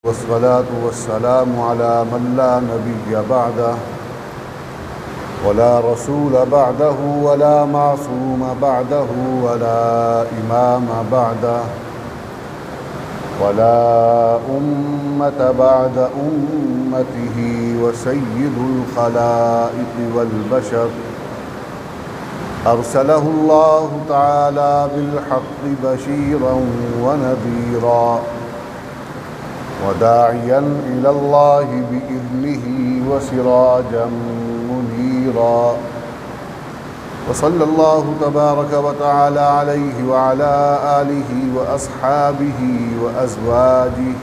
والصلاة والسلام على من لا نبي بعده ولا رسول بعده ولا معصوم بعده ولا إمام بعده ولا أمة بعد أمته وسيد الخلائق والبشر أرسله الله تعالى بالحق بشيرا ونذيرا وداعيا إلى الله بإذنه وسراجا منيرا وصلى الله تبارك وتعالى عليه وعلى آله وأصحابه وأزواجه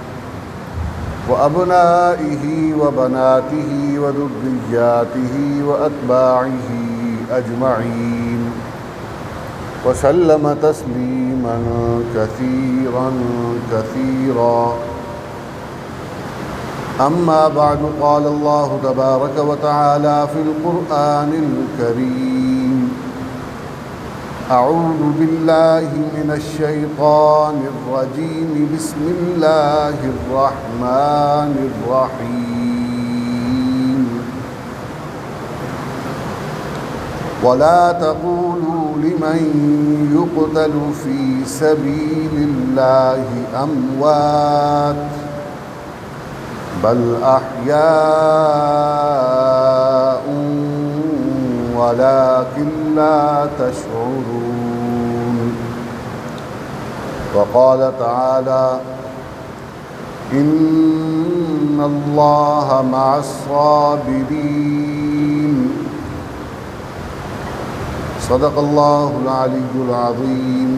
وأبنائه وبناته وذرياته وأتباعه أجمعين وسلم تسليما كثيرا كثيرا. أما بعد، قال الله تبارك وتعالى في القرآن الكريم: أعوذ بالله من الشيطان الرجيم، بسم الله الرحمن الرحيم. ولا تقولوا لمن يقتل في سبيل الله أموات بل أحياء ولكن لا تشعرون. وقال تعالى: إن الله مع الصابرين. صدق الله العلي العظيم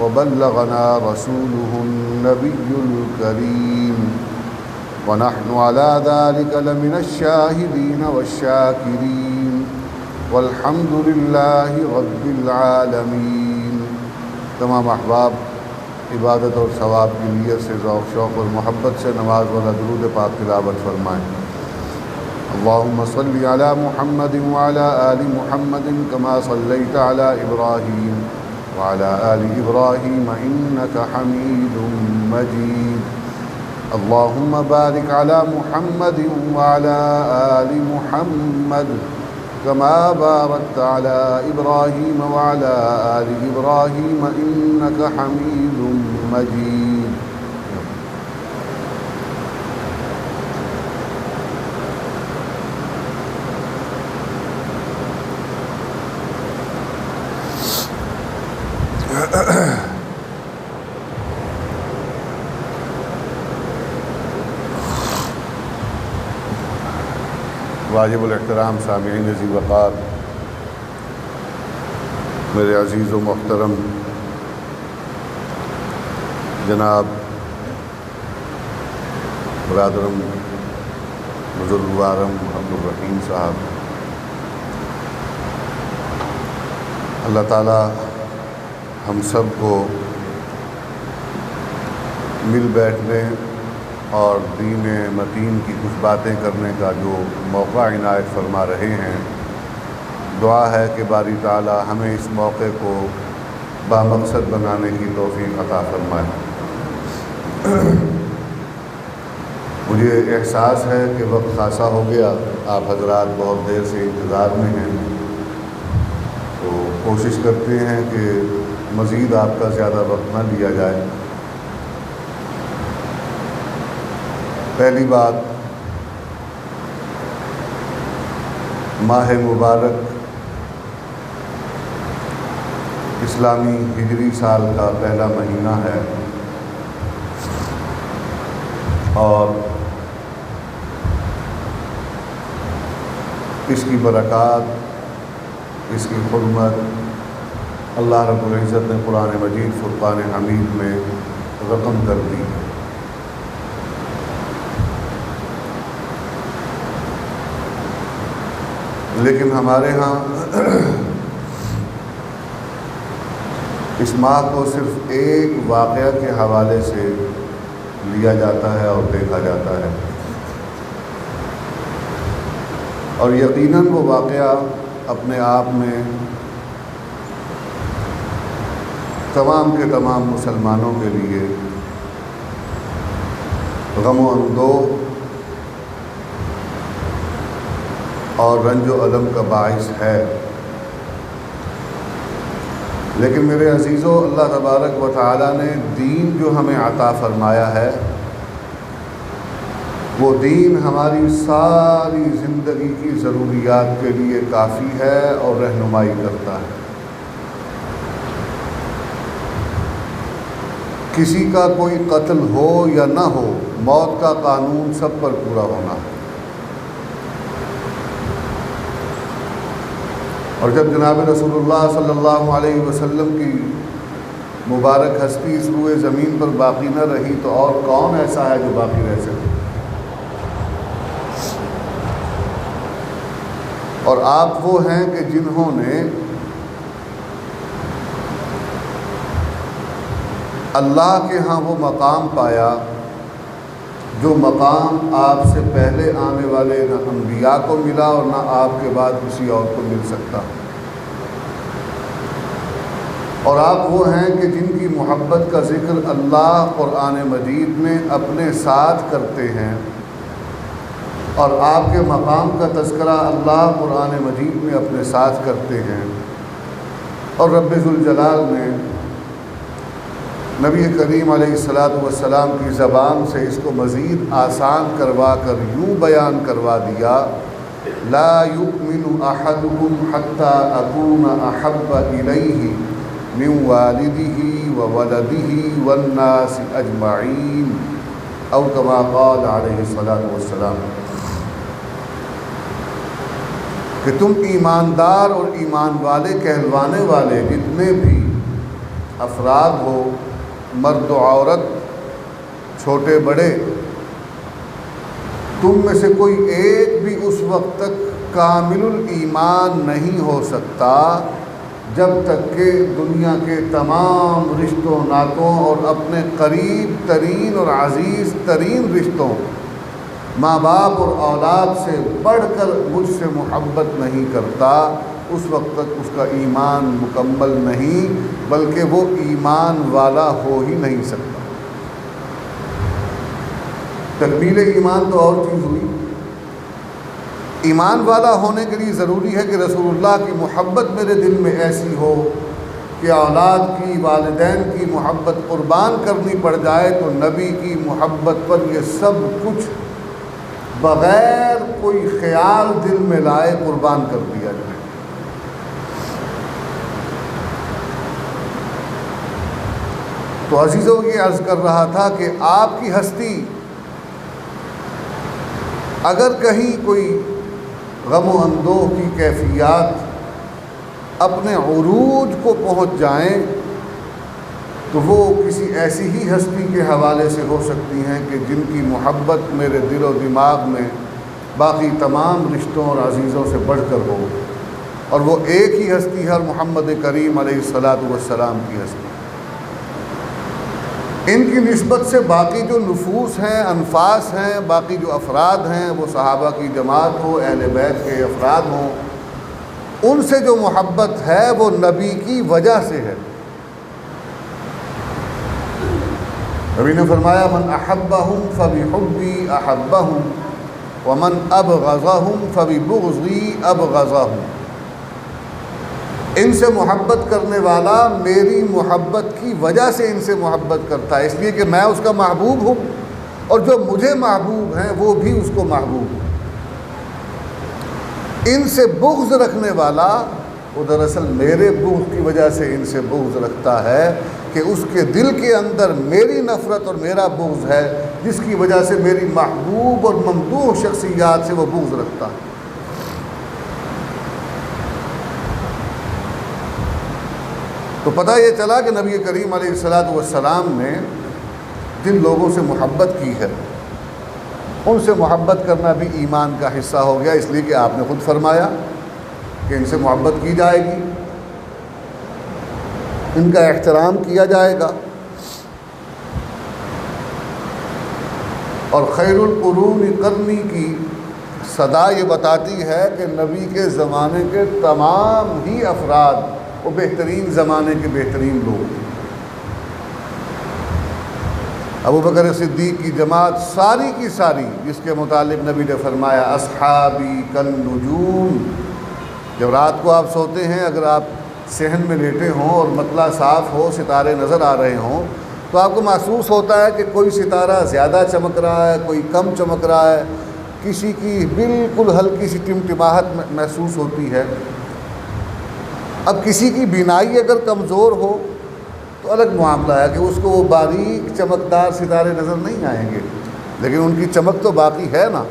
وبلغنا رسوله النبي الكريم ونحن على ذلك لمن الشاهدين والشاكرين والحمد لله رب العالمين. تمام احباب عبادت اور ثواب کی نیت سے ذوق شوق اور محبت سے نماز والا درود پاک تلاوت فرمائیں. اللهم صل على محمد وعلى آل محمد كما صليت على إبراهيم وعلى آل إبراهيم إنك حميد مجيد. اللهم بارك على محمد وعلى آل محمد كما باركت على إبراهيم وعلى آل إبراهيم إنك حميد مجيد. واجب الاحترام سامعین ذی وقار، میرے عزیز و محترم جناب برادرم بزرگوارم عبدالرحیم صاحب، اللہ تعالی ہم سب کو مل بیٹھنے اور دین متین کی کچھ باتیں کرنے کا جو موقع عنایت فرما رہے ہیں، دعا ہے کہ باری تعالی ہمیں اس موقع کو بامقصد بنانے کی توفیق عطا فرمائے. مجھے احساس ہے کہ وقت خاصا ہو گیا، آپ حضرات بہت دیر سے انتظار میں ہیں، تو کوشش کرتے ہیں کہ مزید آپ کا زیادہ وقت نہ لیا جائے. پہلی بات، ماہ مبارک اسلامی ہجری سال کا پہلا مہینہ ہے اور اس کی برکات، اس کی حرمت اللہ رب العزت نے قرآن مجید فرقان حمید میں رقم کر دی. لیکن ہمارے ہاں اس ماہ کو صرف ایک واقعہ کے حوالے سے لیا جاتا ہے اور دیکھا جاتا ہے، اور یقیناً وہ واقعہ اپنے آپ میں تمام کے تمام مسلمانوں کے لیے غم و اندوہ اور رنج و الم کا باعث ہے۔ لیکن میرے عزیزو، اللہ تبارک و تعالیٰ نے دین جو ہمیں عطا فرمایا ہے، وہ دین ہماری ساری زندگی کی ضروریات کے لیے کافی ہے اور رہنمائی کرتا ہے۔ کسی کا کوئی قتل ہو یا نہ ہو، موت کا قانون سب پر پورا ہونا ہے۔ اور جب جناب رسول اللہ صلی اللہ علیہ وسلم کی مبارک ہستی اس روئے زمین پر باقی نہ رہی تو اور کون ایسا ہے جو باقی رہ سکے؟ اور آپ وہ ہیں کہ جنہوں نے اللہ کے ہاں وہ مقام پایا جو مقام آپ سے پہلے آنے والے نہ انبیاء کو ملا اور نہ آپ کے بعد کسی اور کو مل سکتا۔ اور آپ وہ ہیں کہ جن کی محبت کا ذکر اللہ قرآن مجید میں اپنے ساتھ کرتے ہیں، اور آپ کے مقام کا تذکرہ اللہ قرآن مجید میں اپنے ساتھ کرتے ہیں۔ اور رب ذوالجلال نے نبی کریم علیہ السلام کی زبان سے اس کو مزید آسان کروا کر یوں بیان کروا دیا: لا یؤمن احدکم حتی اکون احب الیہ من والدہ وولدہ والناس اجمعین، او کما قال علیہ السلام، کہ تم ایماندار اور ایمان والے کہلوانے والے جتنے بھی افراد ہو، مرد و عورت، چھوٹے بڑے، تم میں سے کوئی ایک بھی اس وقت تک کامل الایمان نہیں ہو سکتا جب تک کہ دنیا کے تمام رشتوں ناتوں اور اپنے قریب ترین اور عزیز ترین رشتوں، ماں باپ اور اولاد سے بڑھ کر مجھ سے محبت نہیں کرتا، اس وقت تک اس کا ایمان مکمل نہیں، بلکہ وہ ایمان والا ہو ہی نہیں سکتا۔ تکمیل ایمان تو اور چیز ہوئی۔ ایمان والا ہونے کے لیے ضروری ہے کہ رسول اللہ کی محبت میرے دل میں ایسی ہو کہ اولاد کی، والدین کی محبت قربان کرنی پڑ جائے تو نبی کی محبت پر یہ سب کچھ بغیر کوئی خیال دل میں لائے قربان کر دیا جائے۔ تو عزیزوں، یہ عرض کر رہا تھا کہ آپ کی ہستی اگر کہیں کوئی غم و اندوہ کی کیفیات اپنے عروج کو پہنچ جائیں تو وہ کسی ایسی ہی ہستی کے حوالے سے ہو سکتی ہیں کہ جن کی محبت میرے دل و دماغ میں باقی تمام رشتوں اور عزیزوں سے بڑھ کر ہو، اور وہ ایک ہی ہستی ہے، محمد کریم علیہ السلام کی ہستی۔ ان کی نسبت سے باقی جو نفوس ہیں، انفاس ہیں، باقی جو افراد ہیں، وہ صحابہ کی جماعت ہو، اہل بیت کے افراد ہوں، ان سے جو محبت ہے وہ نبی کی وجہ سے ہے۔ نبی نے فرمایا: من احبہم فبحبی احبہم ومن ابغضہم فببغضی ابغضہم۔ ان سے محبت کرنے والا میری محبت کی وجہ سے ان سے محبت کرتا ہے، اس لیے کہ میں اس کا محبوب ہوں، اور جو مجھے محبوب ہیں وہ بھی اس کو محبوب ہیں۔ ان سے بغض رکھنے والا وہ دراصل میرے بغض کی وجہ سے ان سے بغض رکھتا ہے، کہ اس کے دل کے اندر میری نفرت اور میرا بغض ہے، جس کی وجہ سے میری محبوب اور ممدوح شخصیات سے وہ بغض رکھتا ہے۔ تو پتہ یہ چلا کہ نبی کریم علیہ السلام نے جن لوگوں سے محبت کی ہے ان سے محبت کرنا بھی ایمان کا حصہ ہو گیا، اس لیے کہ آپ نے خود فرمایا کہ ان سے محبت کی جائے گی، ان کا احترام کیا جائے گا۔ اور خیر القرون قرنی کی صدا یہ بتاتی ہے کہ نبی کے زمانے کے تمام ہی افراد وہ بہترین زمانے کے بہترین لوگ ہیں۔ ابوبکر صدیق کی جماعت ساری کی ساری، جس کے متعلق نبی نے فرمایا اصحابی کالنجوم، جب رات کو آپ سوتے ہیں، اگر آپ صحن میں لیٹے ہوں اور مطلع صاف ہو، ستارے نظر آ رہے ہوں، تو آپ کو محسوس ہوتا ہے کہ کوئی ستارہ زیادہ چمک رہا ہے، کوئی کم چمک رہا ہے، کسی کی بالکل ہلکی سی ٹمٹماہٹ محسوس ہوتی ہے۔ اب کسی کی بینائی اگر کمزور ہو تو الگ معاملہ ہے کہ اس کو وہ باریک چمکدار ستارے نظر نہیں آئیں گے، لیکن ان کی چمک تو باقی ہے نا۔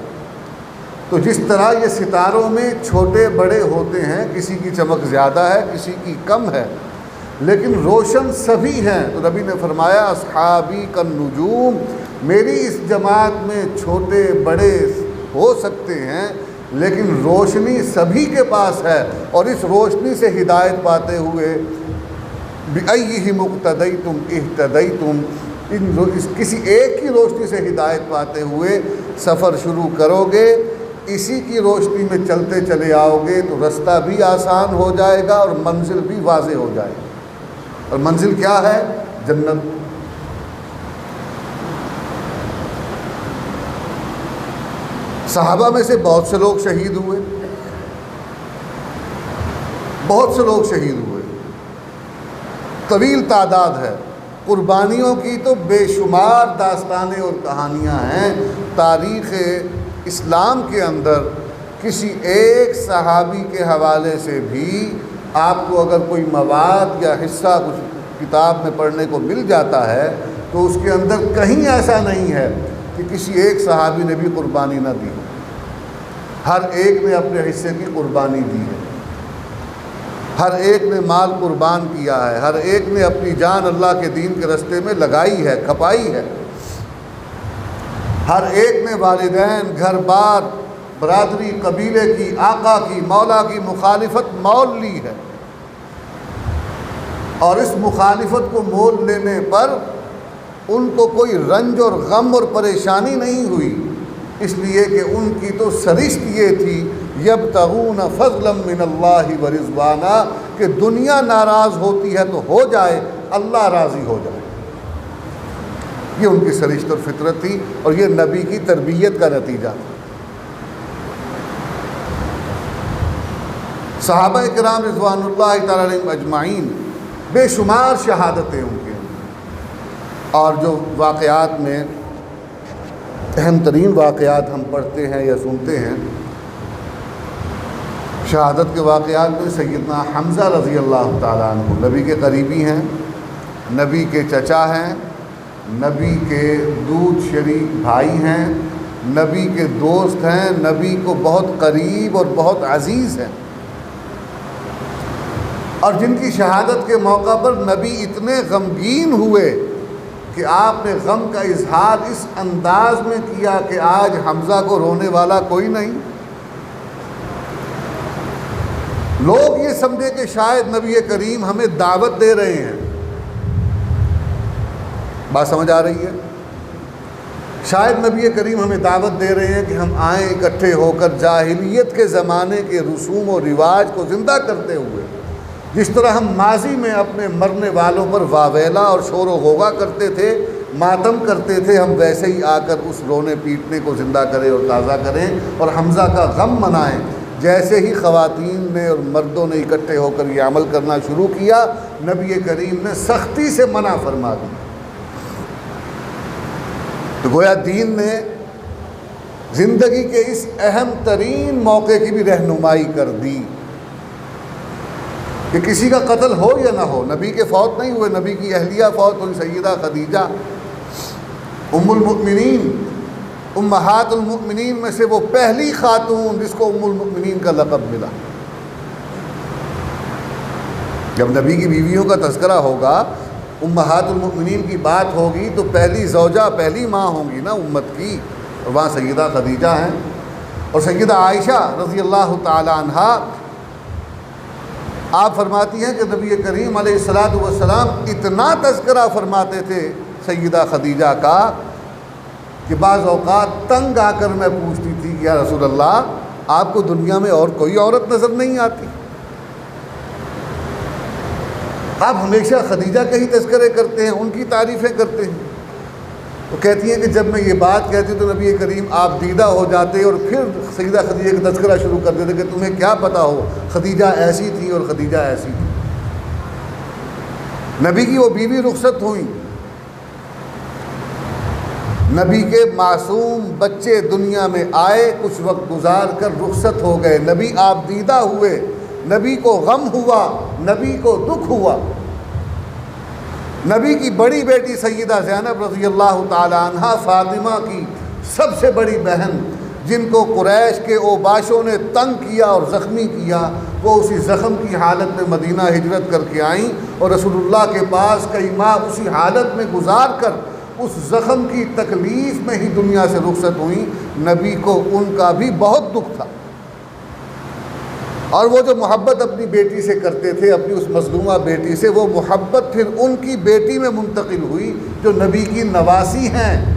تو جس طرح یہ ستاروں میں چھوٹے بڑے ہوتے ہیں، کسی کی چمک زیادہ ہے، کسی کی کم ہے، لیکن روشن سبھی ہیں۔ تو نبی نے فرمایا اصحابی کالنجوم، میری اس جماعت میں چھوٹے بڑے ہو سکتے ہیں، لیکن روشنی سبھی کے پاس ہے، اور اس روشنی سے ہدایت پاتے ہوئے بِأَيِّهِمُ اقْتَدَيْتُمْ اِهْتَدَيْتُمْ، کسی ایک کی روشنی سے ہدایت پاتے ہوئے سفر شروع کرو گے، اسی کی روشنی میں چلتے چلے آؤ گے تو رستہ بھی آسان ہو جائے گا اور منزل بھی واضح ہو جائے گی۔ اور منزل کیا ہے؟ جنت۔ صحابہ میں سے بہت سے لوگ شہید ہوئے، بہت سے لوگ شہید ہوئے، طویل تعداد ہے، قربانیوں کی تو بے شمار داستانیں اور کہانیاں ہیں۔ تاریخ اسلام کے اندر کسی ایک صحابی کے حوالے سے بھی آپ کو اگر کوئی مواد یا حصہ کچھ کتاب میں پڑھنے کو مل جاتا ہے تو اس کے اندر کہیں ایسا نہیں ہے کہ کسی ایک صحابی نے بھی قربانی نہ دی ہو۔ ہر ایک نے اپنے حصے کی قربانی دی ہے، ہر ایک نے مال قربان کیا ہے، ہر ایک نے اپنی جان اللہ کے دین کے راستے میں لگائی ہے، کھپائی ہے، ہر ایک نے والدین، گھر بار، برادری، قبیلے کی، آقا کی، مولا کی مخالفت مول لی ہے، اور اس مخالفت کو مول لینے پر ان کو کوئی رنج اور غم اور پریشانی نہیں ہوئی، اس لیے کہ ان کی تو سرشت یہ تھی یبتغون فضلا من اللہ ورضوانا، کہ دنیا ناراض ہوتی ہے تو ہو جائے، اللہ راضی ہو جائے۔ یہ ان کی سرشت اور فطرت تھی، اور یہ نبی کی تربیت کا نتیجہ تھا۔ صحابہ کرام رضوان اللہ تعالی علیہم اجمعین، بے شمار شہادتیں ان کے، اور جو واقعات میں اہم ترین واقعات ہم پڑھتے ہیں یا سنتے ہیں، شہادت کے واقعات میں سیدنا حمزہ رضی اللہ تعالیٰ عنہ نبی کے قریبی ہیں، نبی کے چچا ہیں، نبی کے دودھ شریک بھائی ہیں، نبی کے دوست ہیں، نبی کو بہت قریب اور بہت عزیز ہیں، اور جن کی شہادت کے موقع پر نبی اتنے غمگین ہوئے کہ آپ نے غم کا اظہار اس انداز میں کیا کہ آج حمزہ کو رونے والا کوئی نہیں۔ لوگ یہ سمجھے کہ شاید نبی کریم ہمیں دعوت دے رہے ہیں، بات سمجھ آ رہی ہے؟ شاید نبی کریم ہمیں دعوت دے رہے ہیں کہ ہم آئیں اکٹھے ہو کر جاہلیت کے زمانے کے رسوم و رواج کو زندہ کرتے ہوئے، جس طرح ہم ماضی میں اپنے مرنے والوں پر واویلا اور شور و غوغا کرتے تھے، ماتم کرتے تھے، ہم ویسے ہی آ کر اس رونے پیٹنے کو زندہ کریں اور تازہ کریں اور حمزہ کا غم منائیں۔ جیسے ہی خواتین نے اور مردوں نے اکٹھے ہو کر یہ عمل کرنا شروع کیا، نبی کریم نے سختی سے منع فرما دی۔ تو گویا دین نے زندگی کے اس اہم ترین موقع کی بھی رہنمائی کر دی کہ کسی کا قتل ہو یا نہ ہو۔ نبی کے فوت نہیں ہوئے، نبی کی اہلیہ فوت ہوئی، سیدہ خدیجہ ام المؤمنین، امہات المؤمنین میں سے وہ پہلی خاتون جس کو ام المؤمنین کا لقب ملا۔ جب نبی کی بیویوں کا تذکرہ ہوگا، امہات المؤمنین کی بات ہوگی، تو پہلی زوجہ، پہلی ماں ہوں گی نا امت کی، اور وہاں سیدہ خدیجہ ہیں، اور سیدہ عائشہ رضی اللہ تعالی عنہا آپ فرماتی ہیں کہ نبی کریم علیہ الصلاۃ والسلام اتنا تذکرہ فرماتے تھے سیدہ خدیجہ کا کہ بعض اوقات تنگ آ کر میں پوچھتی تھی کہ یا رسول اللہ، آپ کو دنیا میں اور کوئی عورت نظر نہیں آتی؟ آپ ہمیشہ خدیجہ کے ہی تذکرے کرتے ہیں، ان کی تعریفیں کرتے ہیں۔ وہ کہتی ہیں کہ جب میں یہ بات کہتی تو نبی کریم آپ دیدہ ہو جاتے اور پھر سیدہ خدیجہ کا تذکرہ شروع کر دیتے کہ تمہیں کیا پتہ ہو خدیجہ ایسی تھی اور خدیجہ ایسی تھی۔ نبی کی وہ بیوی رخصت ہوئیں، نبی کے معصوم بچے دنیا میں آئے، کچھ وقت گزار کر رخصت ہو گئے، نبی آپ دیدہ ہوئے، نبی کو غم ہوا، نبی کو دکھ ہوا۔ نبی کی بڑی بیٹی سیدہ زینب رضی اللہ تعالی عنہا، فاطمہ کی سب سے بڑی بہن، جن کو قریش کے اوباشوں نے تنگ کیا اور زخمی کیا، وہ اسی زخم کی حالت میں مدینہ ہجرت کر کے آئیں اور رسول اللہ کے پاس کئی ماہ اسی حالت میں گزار کر اس زخم کی تکلیف میں ہی دنیا سے رخصت ہوئیں۔ نبی کو ان کا بھی بہت دکھ تھا، اور وہ جو محبت اپنی بیٹی سے کرتے تھے، اپنی اس مظلومہ بیٹی سے، وہ محبت پھر ان کی بیٹی میں منتقل ہوئی جو نبی کی نواسی ہیں۔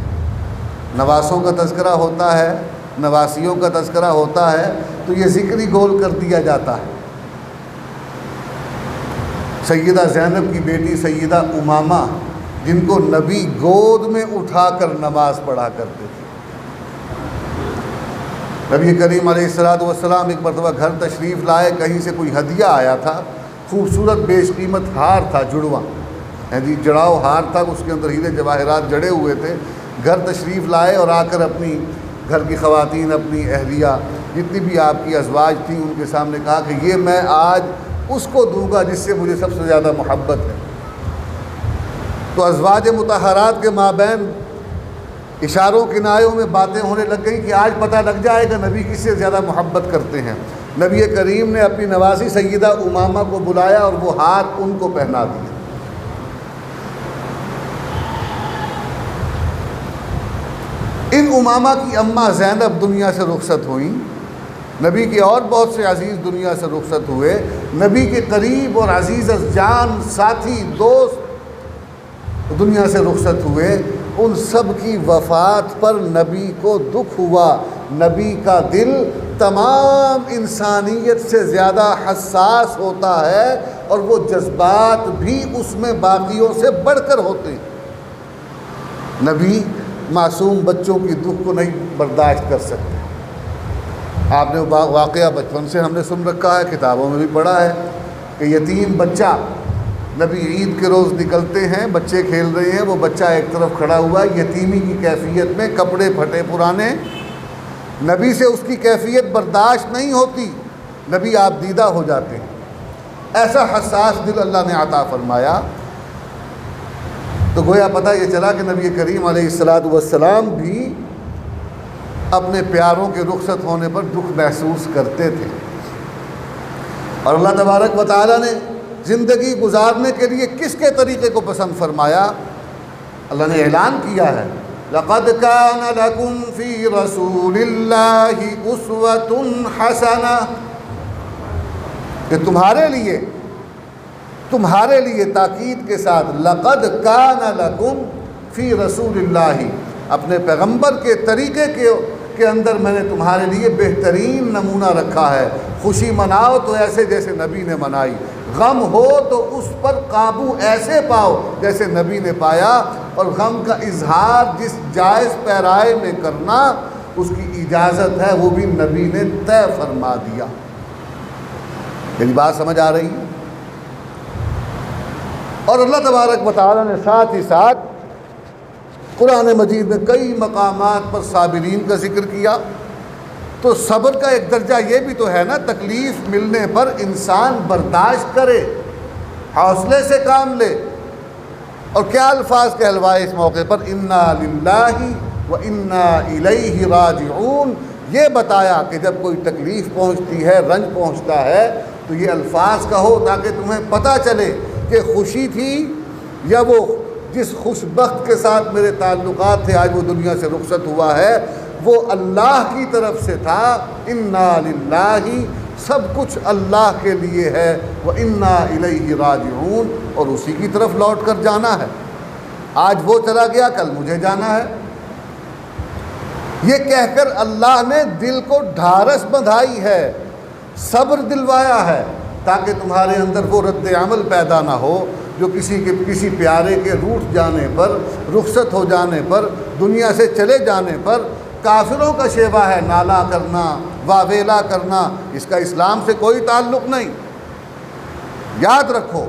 نواسوں کا تذکرہ ہوتا ہے، نواسیوں کا تذکرہ ہوتا ہے تو یہ ذکری گول کر دیا جاتا ہے۔ سیدہ زینب کی بیٹی سیدہ امامہ، جن کو نبی گود میں اٹھا کر نماز پڑھا کرتے تھے۔ نبی کریم علیہ السلام ایک مرتبہ گھر تشریف لائے، کہیں سے کوئی ہدیہ آیا تھا، خوبصورت بیش قیمت ہار تھا، جڑواں جڑاؤ ہار تھا، اس کے اندر ہیرے جواہرات جڑے ہوئے تھے۔ گھر تشریف لائے اور آ کر اپنی گھر کی خواتین، اپنی اہلیہ، جتنی بھی آپ کی ازواج تھیں، ان کے سامنے کہا کہ یہ میں آج اس کو دوں گا جس سے مجھے سب سے زیادہ محبت ہے۔ تو ازواج مطہرات کے مابین اشاروں کنایوں میں باتیں ہونے لگ گئیں کہ آج پتہ لگ جائے گا نبی کس سے زیادہ محبت کرتے ہیں۔ نبی کریم نے اپنی نواسی سیدہ امامہ کو بلایا اور وہ ہاتھ ان کو پہنا دیا۔ ان امامہ کی اماں زینب دنیا سے رخصت ہوئیں، نبی کے اور بہت سے عزیز دنیا سے رخصت ہوئے، نبی کے قریب اور عزیز جان ساتھی دوست دنیا سے رخصت ہوئے۔ ان سب کی وفات پر نبی کو دکھ ہوا۔ نبی کا دل تمام انسانیت سے زیادہ حساس ہوتا ہے اور وہ جذبات بھی اس میں باقیوں سے بڑھ کر ہوتے ہیں۔ نبی معصوم بچوں کی دکھ کو نہیں برداشت کر سکتے۔ آپ نے واقعہ بچپن سے ہم نے سن رکھا ہے، کتابوں میں بھی پڑھا ہے کہ یتیم بچہ، نبی عید کے روز نکلتے ہیں، بچے کھیل رہے ہیں، وہ بچہ ایک طرف کھڑا ہوا یتیمی کی کیفیت میں، کپڑے پھٹے پرانے، نبی سے اس کی کیفیت برداشت نہیں ہوتی، نبی آپ دیدہ ہو جاتے ہیں۔ ایسا حساس دل اللہ نے عطا فرمایا۔ تو گویا پتہ یہ چلا کہ نبی کریم علیہ السلام بھی اپنے پیاروں کے رخصت ہونے پر دکھ محسوس کرتے تھے، اور اللہ تبارک و تعالیٰ نے زندگی گزارنے کے لیے کس کے طریقے کو پسند فرمایا؟ اللہ نے اعلان کیا ہے، لَقَدْ كَانَ لَكُمْ فِي رَسُولِ اللَّهِ أُسْوَةٌ حَسَنَةٌ، کہ تمہارے لیے تاکید کے ساتھ لَقَدْ كَانَ لَكُمْ فِي رَسُولِ اللَّهِ، اپنے پیغمبر کے طریقے کے اندر میں نے تمہارے لیے بہترین نمونہ رکھا ہے۔ خوشی مناؤ تو ایسے جیسے نبی نے منائی، غم ہو تو اس پر قابو ایسے پاؤ جیسے نبی نے پایا، اور غم کا اظہار جس جائز پیرائے میں کرنا اس کی اجازت ہے وہ بھی نبی نے طے فرما دیا۔ میری بات سمجھ آ رہی ہے؟ اور اللہ تبارک و تعالیٰ نے ساتھ ہی ساتھ قرآن مجید میں کئی مقامات پر صابرین کا ذکر کیا۔ تو صبر کا ایک درجہ یہ بھی تو ہے نا، تکلیف ملنے پر انسان برداشت کرے، حوصلے سے کام لے۔ اور کیا الفاظ کہلوائے اس موقع پر، انا للہ و انا الیہ راجعون، یہ بتایا کہ جب کوئی تکلیف پہنچتی ہے، رنج پہنچتا ہے، تو یہ الفاظ کہو تاکہ تمہیں پتہ چلے کہ خوشی تھی یا وہ جس خوش بخت کے ساتھ میرے تعلقات تھے آج وہ دنیا سے رخصت ہوا ہے، وہ اللہ کی طرف سے تھا۔ انا للہ، سب کچھ اللہ کے لیے ہے، وَإِنَّا إِلَيْهِ رَاجِعُونَ، اور اسی کی طرف لوٹ کر جانا ہے۔ آج وہ چلا گیا، کل مجھے جانا ہے۔ یہ کہہ کر اللہ نے دل کو ڈھارس بندھائی ہے، صبر دلوایا ہے، تاکہ تمہارے اندر وہ رد عمل پیدا نہ ہو جو کسی پیارے کے روٹھ جانے پر، رخصت ہو جانے پر، دنیا سے چلے جانے پر کافروں کا شیوا ہے نالا کرنا، واویلا کرنا، اس کا اسلام سے کوئی تعلق نہیں۔ یاد رکھو،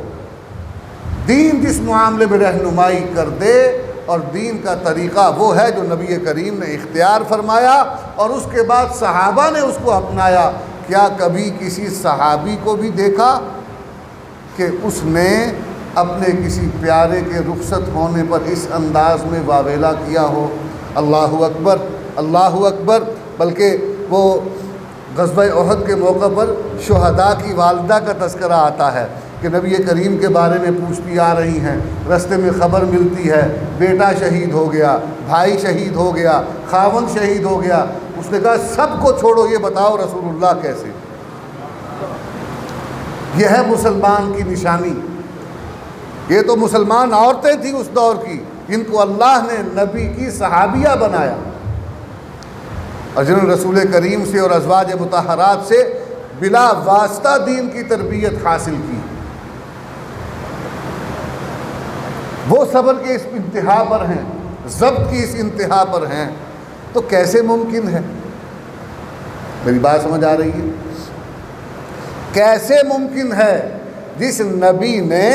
دین جس معاملے میں رہنمائی کر دے اور دین کا طریقہ وہ ہے جو نبی کریم نے اختیار فرمایا اور اس کے بعد صحابہ نے اس کو اپنایا۔ کیا کبھی کسی صحابی کو بھی دیکھا کہ اس نے اپنے کسی پیارے کے رخصت ہونے پر اس انداز میں واویلا کیا ہو؟ اللہ اکبر، اللہ اکبر۔ بلکہ وہ غزوہ احد کے موقع پر شہداء کی والدہ کا تذکرہ آتا ہے کہ نبی کریم کے بارے میں پوچھتی آ رہی ہیں، رستے میں خبر ملتی ہے بیٹا شہید ہو گیا، بھائی شہید ہو گیا، خاوند شہید ہو گیا۔ اس نے کہا سب کو چھوڑو، یہ بتاؤ رسول اللہ کیسے؟ یہ ہے مسلمان کی نشانی۔ یہ تو مسلمان عورتیں تھیں اس دور کی جن کو اللہ نے نبی کی صحابیہ بنایا اور جنہوں نے رسول کریم سے اور ازواج مطہرات سے بلا واسطہ دین کی تربیت حاصل کی۔ وہ صبر کے اس انتہا پر ہیں، ضبط کی اس انتہا پر ہیں، تو کیسے ممکن ہے؟ میری بات سمجھ آ رہی ہے؟ کیسے ممکن ہے جس نبی نے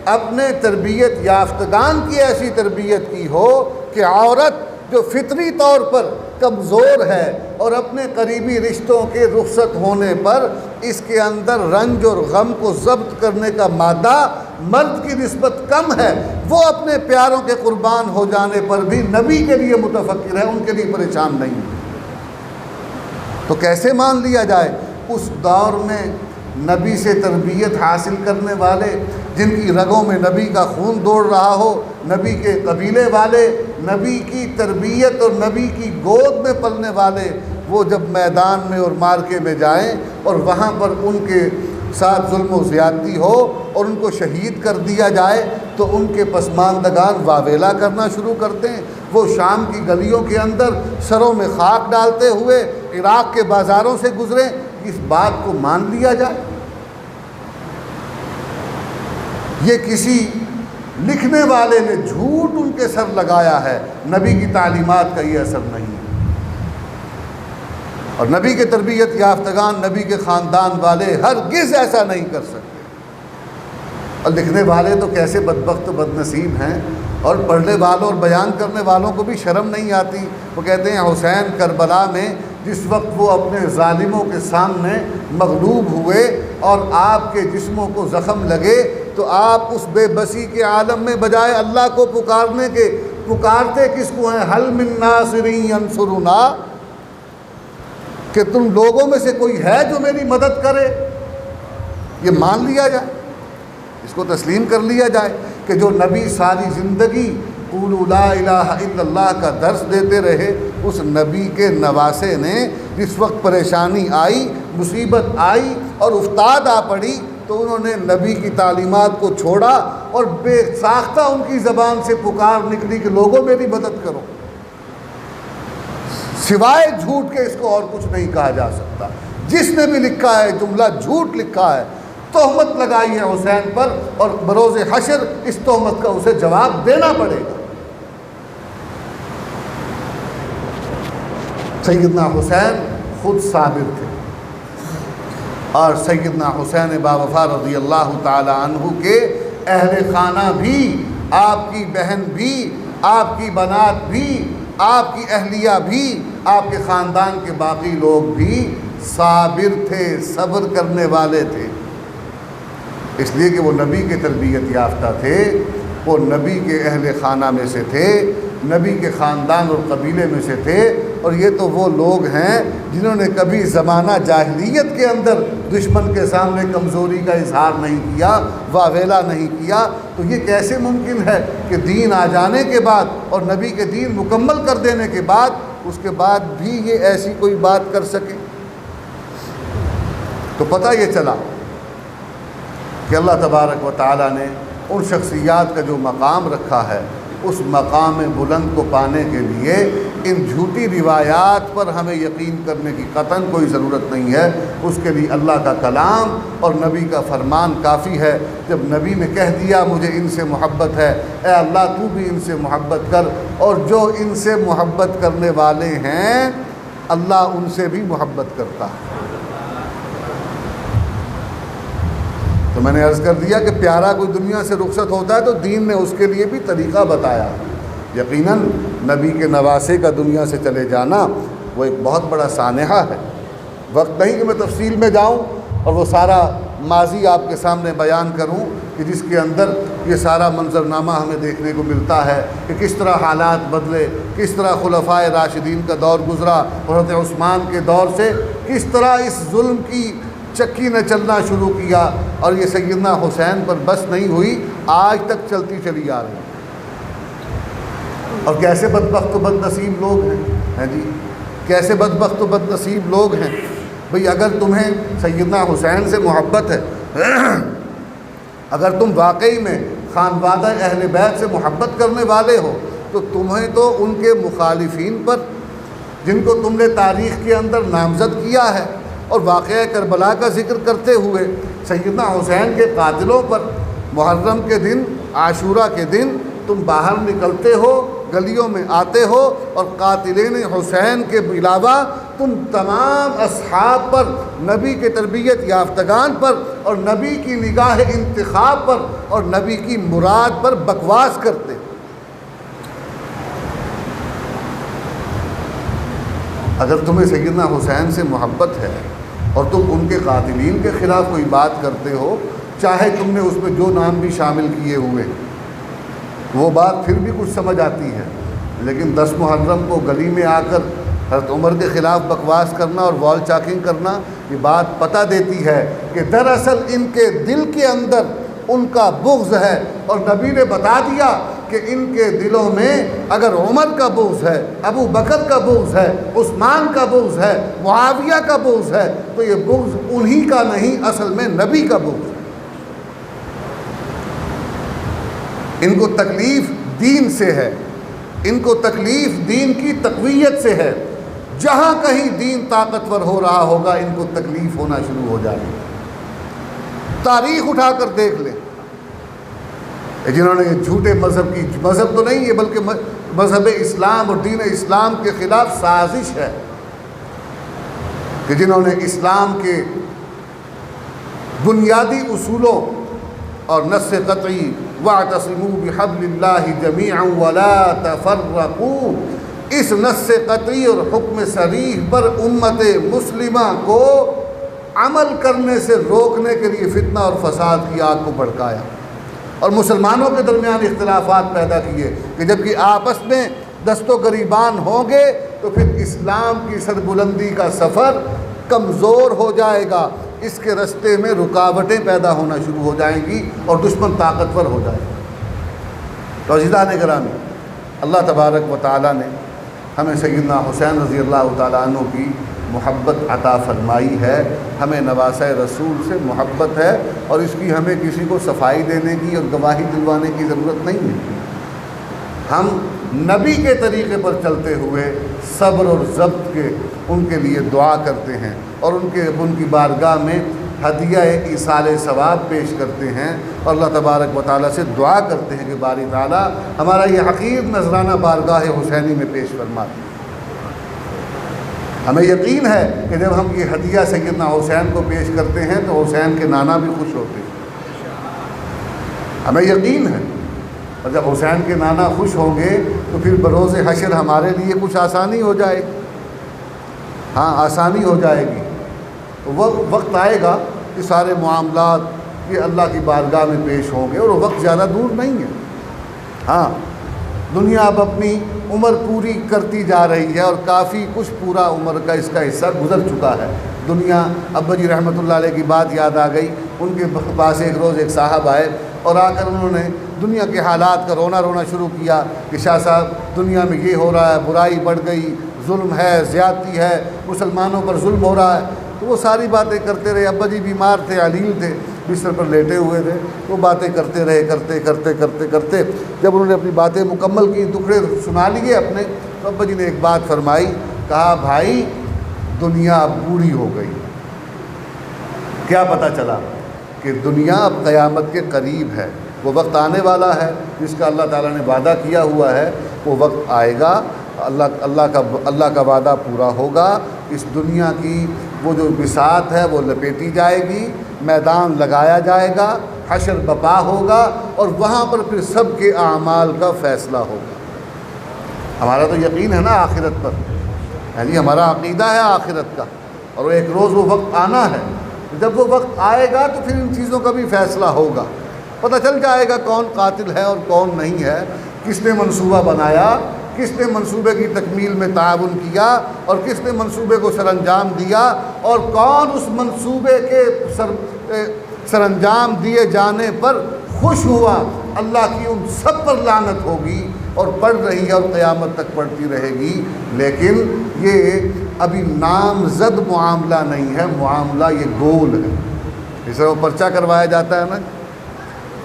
اپنے تربیت یافتگان کی ایسی تربیت کی ہو کہ عورت جو فطری طور پر کمزور ہے اور اپنے قریبی رشتوں کے رخصت ہونے پر اس کے اندر رنج اور غم کو ضبط کرنے کا مادہ مرد کی نسبت کم ہے، وہ اپنے پیاروں کے قربان ہو جانے پر بھی نبی کے لیے متفکر ہے، ان کے لیے پریشان نہیں؟ تو کیسے مان لیا جائے اس دور میں نبی سے تربیت حاصل کرنے والے، جن کی رگوں میں نبی کا خون دوڑ رہا ہو، نبی کے قبیلے والے، نبی کی تربیت اور نبی کی گود میں پلنے والے، وہ جب میدان میں اور مارکے میں جائیں اور وہاں پر ان کے ساتھ ظلم و زیادتی ہو اور ان کو شہید کر دیا جائے تو ان کے پسماندگان واویلا کرنا شروع کرتے ہیں۔ وہ شام کی گلیوں کے اندر سروں میں خاک ڈالتے ہوئے عراق کے بازاروں سے گزریں، اس بات کو مان لیا جائے؟ یہ کسی لکھنے والے نے جھوٹ ان کے سر لگایا ہے، نبی کی تعلیمات کا یہ اثر نہیں ہے۔ اور نبی کے تربیت یافتگان، نبی کے خاندان والے ہرگز ایسا نہیں کر سکتے۔ اور لکھنے والے تو کیسے بدبخت و بد نصیب ہیں، اور پڑھنے والوں اور بیان کرنے والوں کو بھی شرم نہیں آتی۔ وہ کہتے ہیں حسین کربلا میں جس وقت وہ اپنے ظالموں کے سامنے مغلوب ہوئے اور آپ کے جسموں کو زخم لگے تو آپ اس بے بسی کے عالم میں بجائے اللہ کو پکارنے کے پکارتے کس کو ہیں؟ حل من ناصر ینصرنا، کہ تم لوگوں میں سے کوئی ہے جو میری مدد کرے؟ یہ مان لیا جائے، اس کو تسلیم کر لیا جائے کہ جو نبی ساری زندگی قولوا لا الہ الا اللہ کا درس دیتے رہے، اس نبی کے نواسے نے جس وقت پریشانی آئی، مصیبت آئی اور افتاد آ پڑی تو انہوں نے نبی کی تعلیمات کو چھوڑا اور بے ساختہ ان کی زبان سے پکار نکلی کہ لوگوں میری مدد کرو۔ سوائے جھوٹ کے اس کو اور کچھ نہیں کہا جا سکتا۔ جس نے بھی لکھا ہے جملہ جھوٹ لکھا ہے، تہمت لگائی ہے حسین پر، اور بروز حشر اس تہمت کا اسے جواب دینا پڑے گا۔ سیدنا حسین خود صابر تھے، اور سیدنا حسین باوفا رضی اللہ تعالی عنہ کے اہل خانہ بھی، آپ کی بہن بھی، آپ کی بنات بھی، آپ کی اہلیہ بھی، آپ کے خاندان کے باقی لوگ بھی صابر تھے، صبر کرنے والے تھے، اس لیے کہ وہ نبی کے تربیت یافتہ تھے، وہ نبی کے اہل خانہ میں سے تھے، نبی کے خاندان اور قبیلے میں سے تھے۔ اور یہ تو وہ لوگ ہیں جنہوں نے کبھی زمانہ جاہلیت کے اندر دشمن کے سامنے کمزوری کا اظہار نہیں کیا، واویلا نہیں کیا۔ تو یہ کیسے ممکن ہے کہ دین آ جانے کے بعد اور نبی کے دین مکمل کر دینے کے بعد اس کے بعد بھی یہ ایسی کوئی بات کر سکے؟ تو پتہ یہ چلا کہ اللہ تبارک و تعالیٰ نے ان شخصیات کا جو مقام رکھا ہے اس مقام بلند کو پانے کے لیے ان جھوٹی روایات پر ہمیں یقین کرنے کی قطعاً کوئی ضرورت نہیں ہے۔ اس کے لیے اللہ کا کلام اور نبی کا فرمان کافی ہے۔ جب نبی نے کہہ دیا مجھے ان سے محبت ہے، اے اللہ تو بھی ان سے محبت کر، اور جو ان سے محبت کرنے والے ہیں اللہ ان سے بھی محبت کرتا ہے۔ تو میں نے عرض کر دیا کہ پیارا کوئی دنیا سے رخصت ہوتا ہے تو دین نے اس کے لیے بھی طریقہ بتایا۔ یقیناً نبی کے نواسے کا دنیا سے چلے جانا وہ ایک بہت بڑا سانحہ ہے۔ وقت نہیں کہ میں تفصیل میں جاؤں اور وہ سارا ماضی آپ کے سامنے بیان کروں کہ جس کے اندر یہ سارا منظرنامہ ہمیں دیکھنے کو ملتا ہے کہ کس طرح حالات بدلے، کس طرح خلفائے راشدین کا دور گزرا، حضرت عثمان کے دور سے کس طرح اس ظلم کی چکی نے چلنا شروع کیا، اور یہ سیدنا حسین پر بس نہیں ہوئی، آج تک چلتی چلی آ رہی۔ اور کیسے بدبخت و بد نصیب لوگ ہیں جی، کیسے بدبخت و بد نصیب لوگ ہیں۔ بھئی اگر تمہیں سیدنا حسین سے محبت ہے، اگر تم واقعی میں خانوادہ اہل بیت سے محبت کرنے والے ہو، تو تمہیں تو ان کے مخالفین پر جن کو تم نے تاریخ کے اندر نامزد کیا ہے اور واقعہ کربلا کا ذکر کرتے ہوئے سیدنا حسین کے قاتلوں پر محرم کے دن، عاشورہ کے دن تم باہر نکلتے ہو، گلیوں میں آتے ہو، اور قاتلین حسین کے علاوہ تم تمام اصحاب پر، نبی کے تربیت یافتگان پر اور نبی کی نگاہ انتخاب پر اور نبی کی مراد پر بکواس کرتے۔ اگر تمہیں سیدنا حسین سے محبت ہے اور تم ان کے قاتلین کے خلاف کوئی بات کرتے ہو، چاہے تم نے اس میں جو نام بھی شامل کیے ہوئے، وہ بات پھر بھی کچھ سمجھ آتی ہے، لیکن 10 محرم کو گلی میں آ کر حضرت عمر کے خلاف بکواس کرنا اور وال چاکنگ کرنا، یہ بات پتہ دیتی ہے کہ دراصل ان کے دل کے اندر ان کا بغض ہے، اور نبی نے بتا دیا کہ ان کے دلوں میں اگر عمر کا بغض ہے، ابو بکر کا بغض ہے، عثمان کا بغض ہے، معاویہ کا بغض ہے، تو یہ بغض انہی کا نہیں، اصل میں نبی کا بغض ہے۔ ان کو تکلیف دین سے ہے، ان کو تکلیف دین کی تقویت سے ہے۔ جہاں کہیں دین طاقتور ہو رہا ہوگا ان کو تکلیف ہونا شروع ہو جائے گی۔ تاریخ اٹھا کر دیکھ لیں، جنہوں نے یہ جھوٹے مذہب کی، مذہب تو نہیں ہے بلکہ مذہب اسلام اور دین اسلام کے خلاف سازش ہے، کہ جنہوں نے اسلام کے بنیادی اصولوں اور نص قطعی وَاعْتَصِمُوا بِحَبْلِ اللَّهِ جَمِيعًا وَلَا تَفَرَّقُوا، اس نص قطعی اور حکم صریح پر امت مسلمہ کو عمل کرنے سے روکنے کے لیے فتنہ اور فساد کی آگ کو بھڑکایا، اور مسلمانوں کے درمیان اختلافات پیدا کیے کہ جب کہ آپس میں دست و گریبان ہوں گے تو پھر اسلام کی سربلندی کا سفر کمزور ہو جائے گا، اس کے رستے میں رکاوٹیں پیدا ہونا شروع ہو جائیں گی اور دشمن طاقتور ہو جائے گا۔ تو عزیزان گرامی، اللہ تبارک و تعالیٰ نے ہمیں سیدنا حسین رضی اللہ تعالیٰ عنہ کی محبت عطا فرمائی ہے، ہمیں نواسہ رسول سے محبت ہے، اور اس کی ہمیں کسی کو صفائی دینے کی اور گواہی دلوانے کی ضرورت نہیں ہے۔ ہم نبی کے طریقے پر چلتے ہوئے صبر اور ضبط کے ان کے لیے دعا کرتے ہیں، اور ان کی بارگاہ میں ہدیہ ایصال ثواب پیش کرتے ہیں، اور اللہ تبارک و تعالیٰ سے دعا کرتے ہیں کہ باری تعالیٰ ہمارا یہ حقیر نذرانہ بارگاہ حسینی میں پیش فرما دیں۔ ہمیں یقین ہے کہ جب ہم یہ ہدیہ سیدنا حسین کو پیش کرتے ہیں تو حسین کے نانا بھی خوش ہوتے ہیں، ہمیں یقین ہے، اور جب حسین کے نانا خوش ہوں گے تو پھر بروز حشر ہمارے لیے کچھ آسانی ہو جائے گی، ہاں آسانی ہو جائے گی۔ تو وقت آئے گا کہ سارے معاملات یہ اللہ کی بارگاہ میں پیش ہوں گے، اور وہ وقت زیادہ دور نہیں ہے۔ ہاں دنیا اب اپنی عمر پوری کرتی جا رہی ہے، اور کافی کچھ پورا عمر کا اس کا حصہ گزر چکا ہے۔ دنیا، ابا جی رحمۃ اللہ علیہ کی بات یاد آ گئی، ان کے پاس ایک روز ایک صاحب آئے اور آ کر انہوں نے دنیا کے حالات کا رونا شروع کیا کہ شاہ صاحب دنیا میں یہ ہو رہا ہے، برائی بڑھ گئی، ظلم ہے، زیادتی ہے، مسلمانوں پر ظلم ہو رہا ہے۔ تو وہ ساری باتیں کرتے رہے، ابا جی بیمار تھے، علیل تھے، بستر پر لیٹے ہوئے تھے، وہ باتیں کرتے رہے، کرتے جب انہوں نے اپنی باتیں مکمل کی، دکھڑے سنا لیے اپنے، تو ابا جی نے ایک بات فرمائی، کہا بھائی دنیا اب بوڑھی ہو گئی۔ کیا پتہ چلا کہ دنیا اب قیامت کے قریب ہے، وہ وقت آنے والا ہے جس کا اللہ تعالیٰ نے وعدہ کیا ہوا ہے، وہ وقت آئے گا، اللہ کا وعدہ پورا ہوگا، اس دنیا کی وہ جو بساط ہے وہ لپیٹی جائے گی، میدان لگایا جائے گا، حشر بپا ہوگا، اور وہاں پر پھر سب کے اعمال کا فیصلہ ہوگا۔ ہمارا تو یقین ہے نا آخرت پر، یعنی ہمارا عقیدہ ہے آخرت کا، اور ایک روز وہ وقت آنا ہے، جب وہ وقت آئے گا تو پھر ان چیزوں کا بھی فیصلہ ہوگا، پتہ چل جائے گا کون قاتل ہے اور کون نہیں ہے، کس نے منصوبہ بنایا، کس نے منصوبے کی تکمیل میں تعاون کیا، اور کس نے منصوبے کو سر انجام دیا، اور کون اس منصوبے کے سر انجام دیے جانے پر خوش ہوا۔ اللہ کی ان سب پر لعنت ہوگی، اور پڑھ رہی ہے اور قیامت تک پڑھتی رہے گی، لیکن یہ ابھی نامزد معاملہ نہیں ہے، معاملہ یہ گول ہے۔ اس طرح وہ پرچہ کروایا جاتا ہے نا،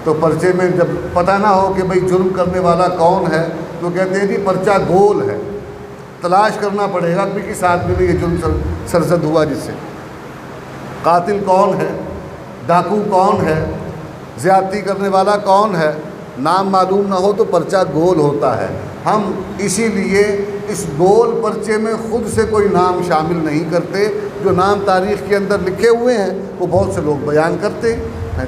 تو پرچے میں جب پتہ نہ ہو کہ بھئی جرم کرنے والا کون ہے، تو کہتے ہیں جی پرچہ گول ہے، تلاش کرنا پڑے گا کہ کس آدمی میں یہ جرم سرزد ہوا، جس سے قاتل کون ہے، ڈاکو کون ہے، زیادتی کرنے والا کون ہے، نام معلوم نہ ہو تو پرچہ گول ہوتا ہے۔ ہم اسی لیے اس گول پرچے میں خود سے کوئی نام شامل نہیں کرتے، جو نام تاریخ کے اندر لکھے ہوئے ہیں وہ بہت سے لوگ بیان کرتے ہیں،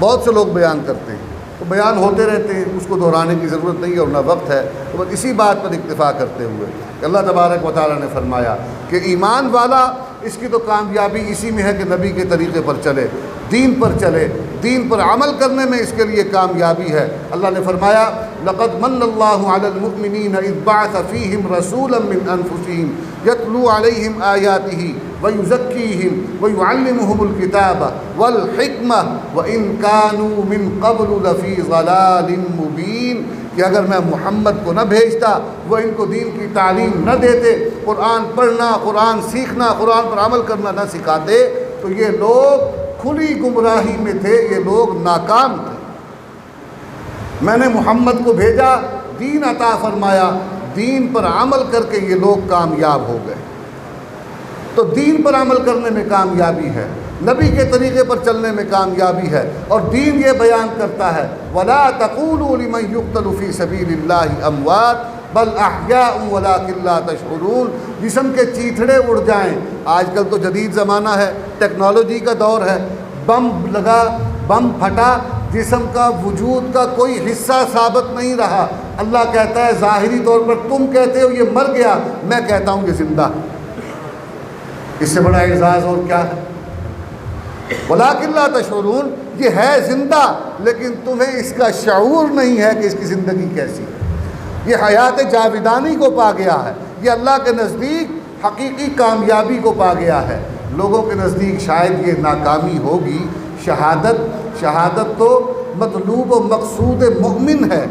بہت سے لوگ بیان کرتے ہیں، تو بیان ہوتے رہتے ہیں، اس کو دہرانے کی ضرورت نہیں ہے اور نہ وقت ہے، تو بس اسی بات پر اکتفا کرتے ہوئے کہ اللہ تبارک و تعالیٰ نے فرمایا کہ ایمان والا اس کی تو کامیابی اسی میں ہے کہ نبی کے طریقے پر چلے، دین پر چلے، دین پر عمل کرنے میں اس کے لیے کامیابی ہے۔ اللہ نے فرمایا لقد من اللہ علی المؤمنین اذ بعث فیہم رسولا من انفسہم یتلو علیہم آیاتہ ویزکیہم ویعلمہم الکتاب والحکمہ وان کانوا من قبل لفی ضلال مبین، کہ اگر میں محمد کو نہ بھیجتا، وہ ان کو دین کی تعلیم نہ دیتے، قرآن پڑھنا، قرآن سیکھنا، قرآن پر عمل کرنا نہ سکھاتے، تو یہ لوگ کھلی گمراہی میں تھے، یہ لوگ ناکام تھے۔ میں نے محمد کو بھیجا، دین عطا فرمایا، دین پر عمل کر کے یہ لوگ کامیاب ہو گئے۔ تو دین پر عمل کرنے میں کامیابی ہے، نبی کے طریقے پر چلنے میں کامیابی ہے، اور دین یہ بیان کرتا ہے وَلَا تَقُولُوا لِمَنْ يُقْتَلُ فِي سَبِيلِ اللَّهِ أَمْوَاتٌ بل احیاء ولکن لا تشعرون، جسم کے چیتھڑے اڑ جائیں۔ آج کل تو جدید زمانہ ہے، ٹیکنالوجی کا دور ہے، بم لگا، بم پھٹا، جسم کا وجود کا کوئی حصہ ثابت نہیں رہا، اللہ کہتا ہے ظاہری طور پر تم کہتے ہو یہ مر گیا، میں کہتا ہوں یہ زندہ۔ اس سے بڑا اعزاز اور کیا ہے؟ ولکن لا تشعرون، یہ ہے زندہ، لیکن تمہیں اس کا شعور نہیں ہے کہ اس کی زندگی کیسی ہے۔ یہ حیات جاویدانی کو پا گیا ہے، یہ اللہ کے نزدیک حقیقی کامیابی کو پا گیا ہے۔ لوگوں کے نزدیک شاید یہ ناکامی ہوگی، شہادت تو مطلوب و مقصود مومن ہے۔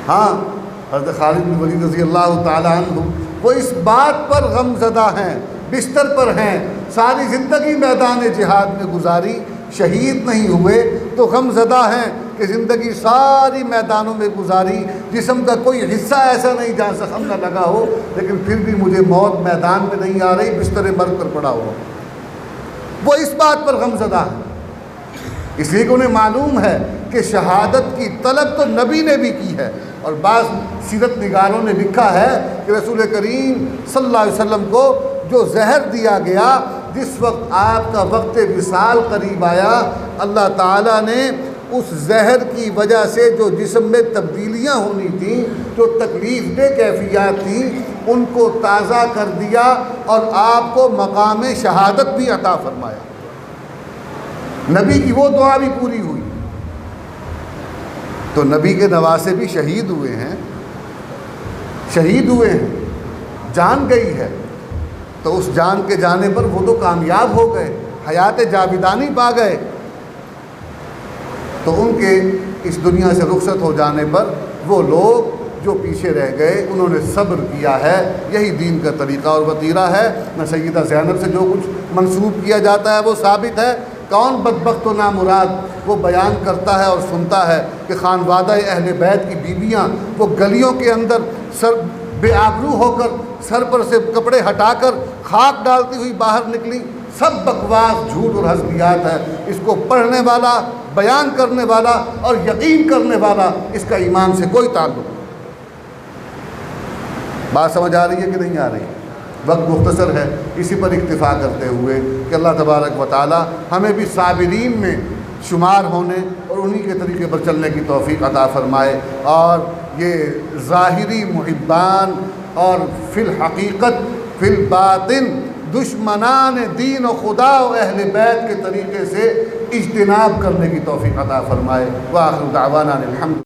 ہاں، حضرت خالد بن ولید رضی اللہ تعالیٰ عنہ وہ اس بات پر غم زدہ ہیں، بستر پر ہیں، ساری زندگی میدان جہاد میں گزاری، شہید نہیں ہوئے تو غم زدہ ہیں کہ زندگی ساری میدانوں میں گزاری، جسم کا کوئی حصہ ایسا نہیں جہاں زخم نہ لگا ہو، لیکن پھر بھی مجھے موت میدان میں نہیں آ رہی، بستر مرگ پر پڑا ہوا۔ وہ اس بات پر غم زدہ ہے، اس لیے کہ انہیں معلوم ہے کہ شہادت کی طلب تو نبی نے بھی کی ہے، اور بعض سیرت نگاروں نے لکھا ہے کہ رسول کریم صلی اللہ علیہ وسلم کو جو زہر دیا گیا، جس وقت آپ کا وقت وصال قریب آیا، اللہ تعالیٰ نے اس زہر کی وجہ سے جو جسم میں تبدیلیاں ہونی تھیں، جو تکلیف دہ کیفیات تھیں، ان کو تازہ کر دیا، اور آپ کو مقام شہادت بھی عطا فرمایا۔ نبی کی وہ دعا بھی پوری ہوئی۔ تو نبی کے نواسے بھی شہید ہوئے ہیں، جان گئی ہے، تو اس جان کے جانے پر وہ تو کامیاب ہو گئے، حیات جاویدانی پا گئے۔ تو ان کے اس دنیا سے رخصت ہو جانے پر وہ لوگ جو پیچھے رہ گئے، انہوں نے صبر کیا ہے۔ یہی دین کا طریقہ اور وتیرہ ہے۔ نہ سیدہ زینب سے جو کچھ منسوب کیا جاتا ہے وہ ثابت ہے، کون بدبخت و نامراد وہ بیان کرتا ہے اور سنتا ہے کہ خانوادہ اہل بیت کی بیویاں وہ گلیوں کے اندر سر بے آبرو ہو کر سر پر سے کپڑے ہٹا کر خاک ڈالتی ہوئی باہر نکلیں. سب بکواس، جھوٹ اور حزبیات ہے. اس کو پڑھنے والا، بیان کرنے والا اور یقین کرنے والا، اس کا ایمان سے کوئی تعلق نہیں. بات سمجھ آ رہی ہے کہ نہیں آ رہی؟ وقت مختصر ہے، اسی پر اکتفا کرتے ہوئے کہ اللہ تبارک و تعالی ہمیں بھی صابرین میں شمار ہونے اور انہی کے طریقے پر چلنے کی توفیق عطا فرمائے، اور یہ ظاہری محبان اور فی الحقیقت فی الباطن دشمنان دین و خدا و اہل بیت کے طریقے سے اجتناب کرنے کی توفیق عطا فرمائے. وآخر دعوانا الحمد